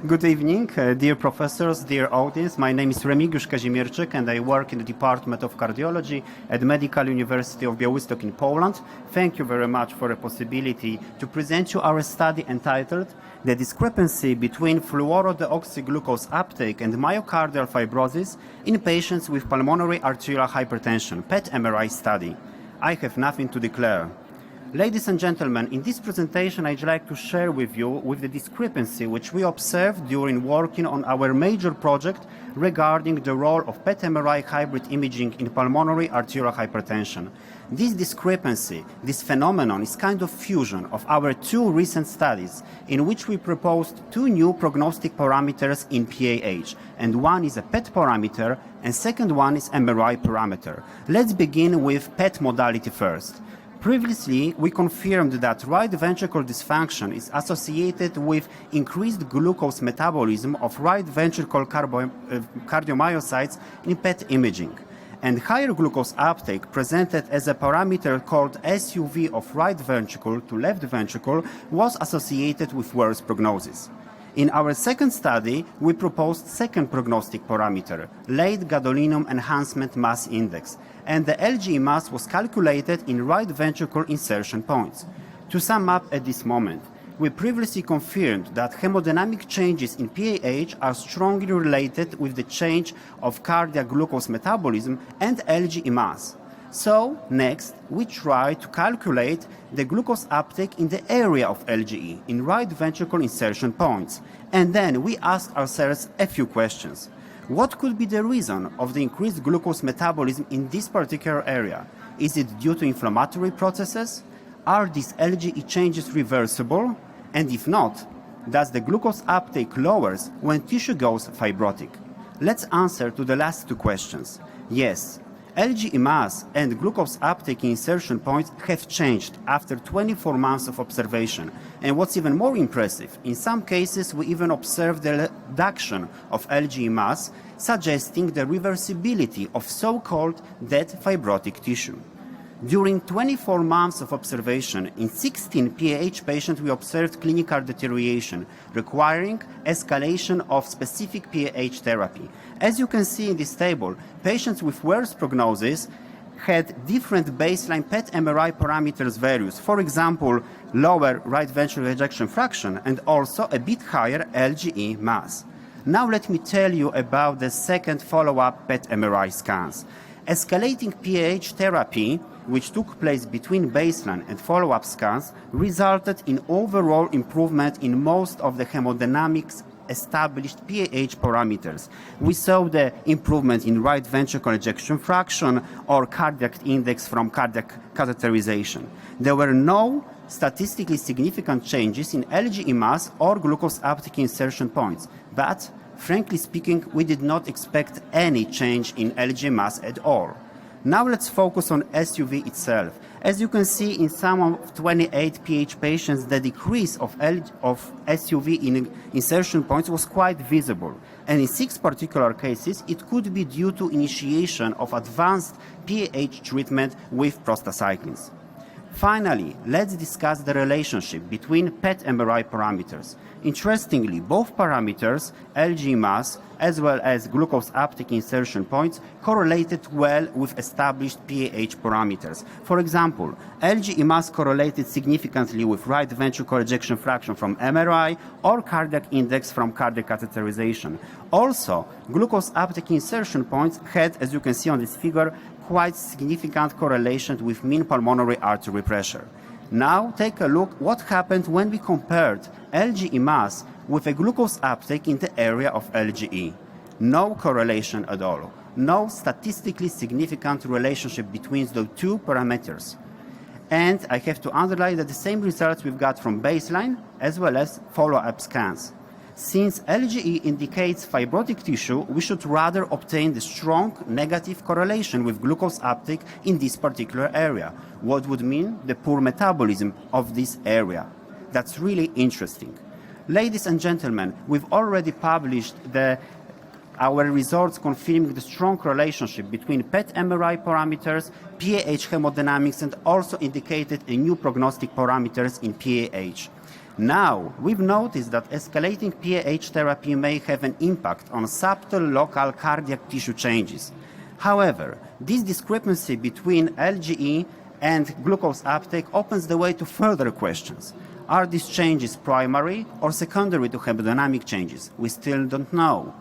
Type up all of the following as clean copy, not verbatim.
Good evening, dear professors, dear audience. My name is Remigiusz Kazimierczyk and I work in the Department of Cardiology at Medical University of Białystok in Poland. Thank you very much for the possibility to present you our study entitled The Discrepancy Between Fluorodeoxyglucose Uptake and Myocardial Fibrosis in Patients with Pulmonary Arterial Hypertension, PET MRI study. I have nothing to declare. Ladies and gentlemen, in this presentation I'd like to share with you the discrepancy which we observed during working on our major project regarding the role of PET MRI hybrid imaging in pulmonary arterial hypertension. This discrepancy, this phenomenon, is kind of fusion of our two recent studies in which we proposed two new prognostic parameters in PAH, and one is a PET parameter and second one is MRI parameter. Let's begin with PET modality first. Previously, we confirmed that right ventricle dysfunction is associated with increased glucose metabolism of right ventricle cardiomyocytes in PET imaging, and higher glucose uptake presented as a parameter called SUV of right ventricle to left ventricle was associated with worse prognosis. In our second study, we proposed second prognostic parameter, late gadolinium enhancement mass index, and the LGE mass was calculated in right ventricle insertion points. To sum up at this moment, we previously confirmed that hemodynamic changes in PAH are strongly related with the change of cardiac glucose metabolism and LGE mass. So, next, we try to calculate the glucose uptake in the area of LGE, in right ventricle insertion points. And then we ask ourselves a few questions. What could be the reason of the increased glucose metabolism in this particular area? Is it due to inflammatory processes? Are these LGE changes reversible? And if not, does the glucose uptake lowers when tissue goes fibrotic? Let's answer to the last two questions. Yes, LGE mass and glucose uptake in insertion points have changed after 24 months of observation. And what's even more impressive, in some cases we even observed the reduction of LGE mass, suggesting the reversibility of so-called dead fibrotic tissue. During 24 months of observation, in 16 PAH patients we observed clinical deterioration, requiring escalation of specific PAH therapy. As you can see in this table, patients with worse prognosis had different baseline PET MRI parameters values, for example, lower right ventricular ejection fraction and also a bit higher LGE mass. Now let me tell you about the second follow-up PET MRI scans. Escalating PAH therapy, which took place between baseline and follow-up scans, resulted in overall improvement in most of the hemodynamics established PAH parameters. We saw the improvement in right ventricle ejection fraction or cardiac index from cardiac catheterization. There were no statistically significant changes in LGE mass or glucose uptake insertion points, but frankly speaking, we did not expect any change in LGE mass at all. Now let's focus on SUV itself. As you can see in some of 28 PH patients, the decrease of SUV in insertion points was quite visible. And in 6 particular cases, it could be due to initiation of advanced PAH treatment with prostacyclins. Finally, let's discuss the relationship between PET MRI parameters. Interestingly, both parameters, LGE mass as well as glucose uptake insertion points, correlated well with established PAH parameters. For example, LGE mass correlated significantly with right ventricle ejection fraction from MRI or cardiac index from cardiac catheterization. Also, glucose uptake insertion points had, as you can see on this figure, quite significant correlation with mean pulmonary artery pressure. Now take a look what happened when we compared LGE mass with a glucose uptake in the area of LGE. No correlation at all. No statistically significant relationship between the two parameters. And I have to underline that the same results we've got from baseline as well as follow-up scans. Since LGE indicates fibrotic tissue, we should rather obtain the strong negative correlation with glucose uptake in this particular area. What would mean the poor metabolism of this area. That's really interesting. Ladies and gentlemen, we've already published our results confirming the strong relationship between PET MRI parameters, PAH hemodynamics, and also indicated a new prognostic parameters in PAH. Now, we've noticed that escalating PAH therapy may have an impact on subtle local cardiac tissue changes. However, this discrepancy between LGE and glucose uptake opens the way to further questions. Are these changes primary or secondary to hemodynamic changes? We still don't know.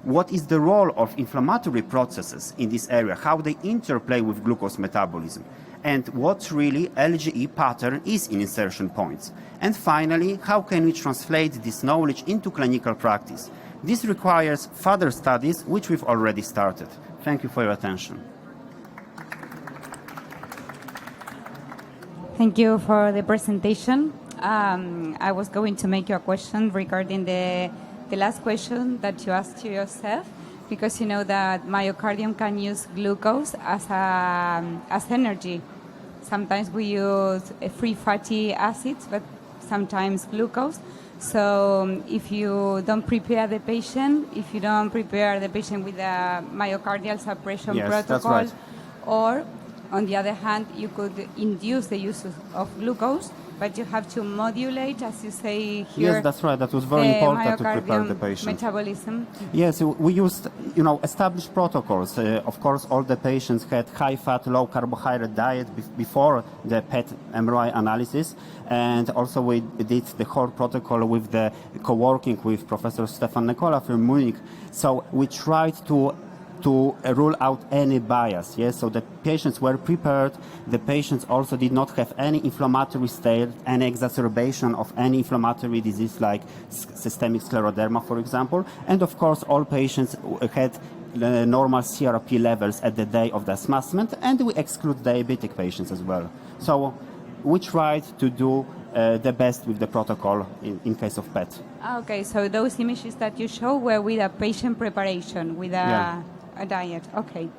What is the role of inflammatory processes in this area, how they interplay with glucose metabolism, and what really LGE pattern is in insertion points. And finally, how can we translate this knowledge into clinical practice? This requires further studies, which we've already started. Thank you for your attention. Thank you for the presentation. I was going to make you a question regarding the last question that you asked to yourself, because you know that myocardium can use glucose as energy. Sometimes we use free fatty acids, but sometimes glucose. So if you don't prepare the patient, with a myocardial suppression protocol, right. or on the other hand, you could induce the use of glucose, but you have to modulate, as you say here. Yes, that's right. That was very important to prepare the patient. Metabolism. Yes, we used, established protocols. Of course, all the patients had high-fat, low-carbohydrate diet before the PET MRI analysis, and also we did the whole protocol with the co-working with Professor Stefan Nicola from Munich. So we tried to rule out any bias. Yes, so the patients were prepared. The patients also did not have any inflammatory state, any exacerbation of any inflammatory disease like systemic scleroderma, for example. And of course, all patients had normal CRP levels at the day of the assessment, and we exclude diabetic patients as well. So we tried to do the best with the protocol in case of PET. Okay, so those images that you show were with a patient preparation, with a diet. Okay.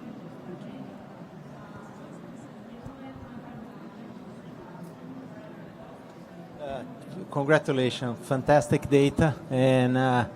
Congratulations, fantastic data. And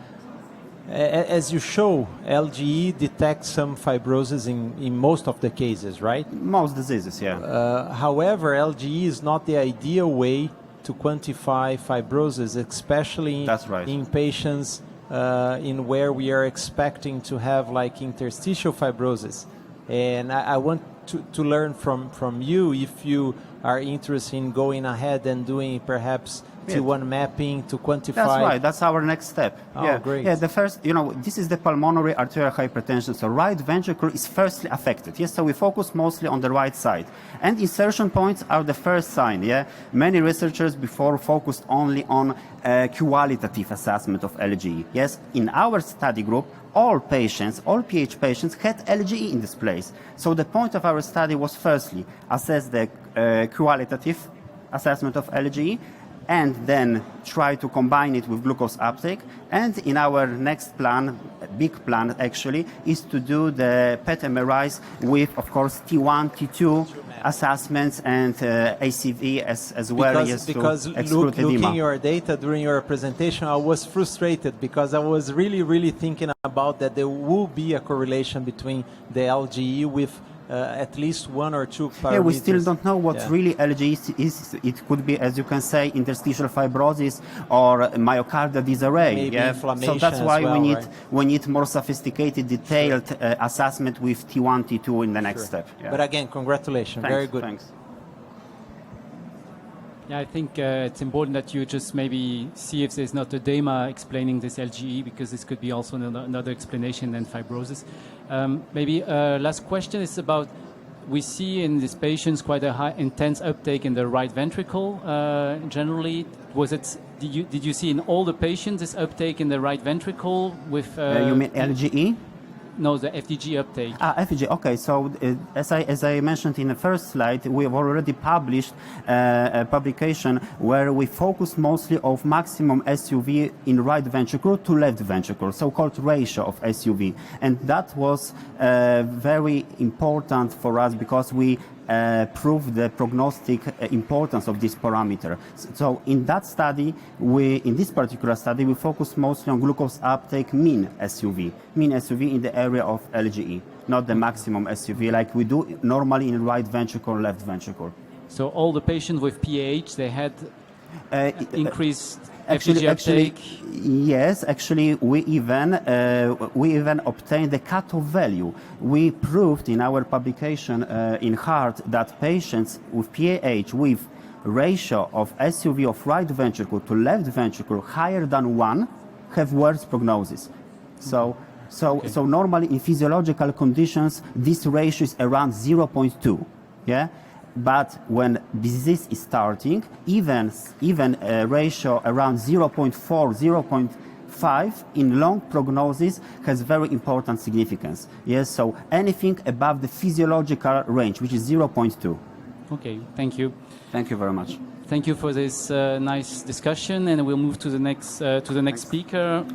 as you show, LGE detects some fibrosis in most of the cases, right? Most diseases, yeah. However, LGE is not the ideal way to quantify fibrosis, especially in patients in where we are expecting to have like interstitial fibrosis. And I want to learn from you if you are interested in going ahead and doing perhaps T1 mapping to quantify. That's right. That's our next step. Oh, great. Yeah, the first, this is the pulmonary arterial hypertension. So right ventricle is firstly affected. Yes, so we focus mostly on the right side. And insertion points are the first sign. Yeah, many researchers before focused only on qualitative assessment of LGE. Yes, in our study group, all PH patients had LGE in this place. So the point of our study was firstly assess the qualitative assessment of LGE, and then try to combine it with glucose uptake. And in our next plan, big plan actually, is to do the PET MRIs with, of course, T1, T2 assessments and ACV as well. Because looking your data during your presentation, I was frustrated because I was really thinking about that there will be a correlation between the LGE with at least one or two parameters. Yeah, we still don't know what really LGE is. It could be, as you can say, interstitial fibrosis or myocardial disarray. Maybe inflammation. So that's why we need more right? sophisticated, detailed assessment with T1, T2 in the next step. Yeah. But again, congratulations. Thanks, very good. Thanks. Yeah, I think it's important that you just maybe see if there's not edema explaining this LGE, because this could be also another explanation than fibrosis. Maybe last question is about, we see in these patients quite a high intense uptake in the right ventricle. Generally, did you see in all the patients this uptake in the right ventricle with? You mean LGE? No, the FDG uptake. FDG. Okay, so as I mentioned in the first slide, we have already published a publication where we focus mostly on maximum SUV in right ventricle to left ventricle, so-called ratio of SUV, and that was very important for us because we prove the prognostic importance of this parameter. So in that study, in this particular study, we focus mostly on glucose uptake mean SUV in the area of LGE, not the maximum SUV like we do normally in right ventricle, left ventricle. So all the patients with PAH, they had increased FDG uptake? Yes, actually, we even obtained the cutoff value. We proved in our publication in Heart that patients with PAH with ratio of SUV of right ventricle to left ventricle higher than 1 have worse prognosis. So normally in physiological conditions, this ratio is around 0.2. Yeah. But when disease is starting, even a ratio around 0.4, 0.5 in long prognosis has very important significance. Yes, so anything above the physiological range, which is 0.2. Okay, thank you. Thank you very much. Thank you for this nice discussion, and we'll move to the next speaker.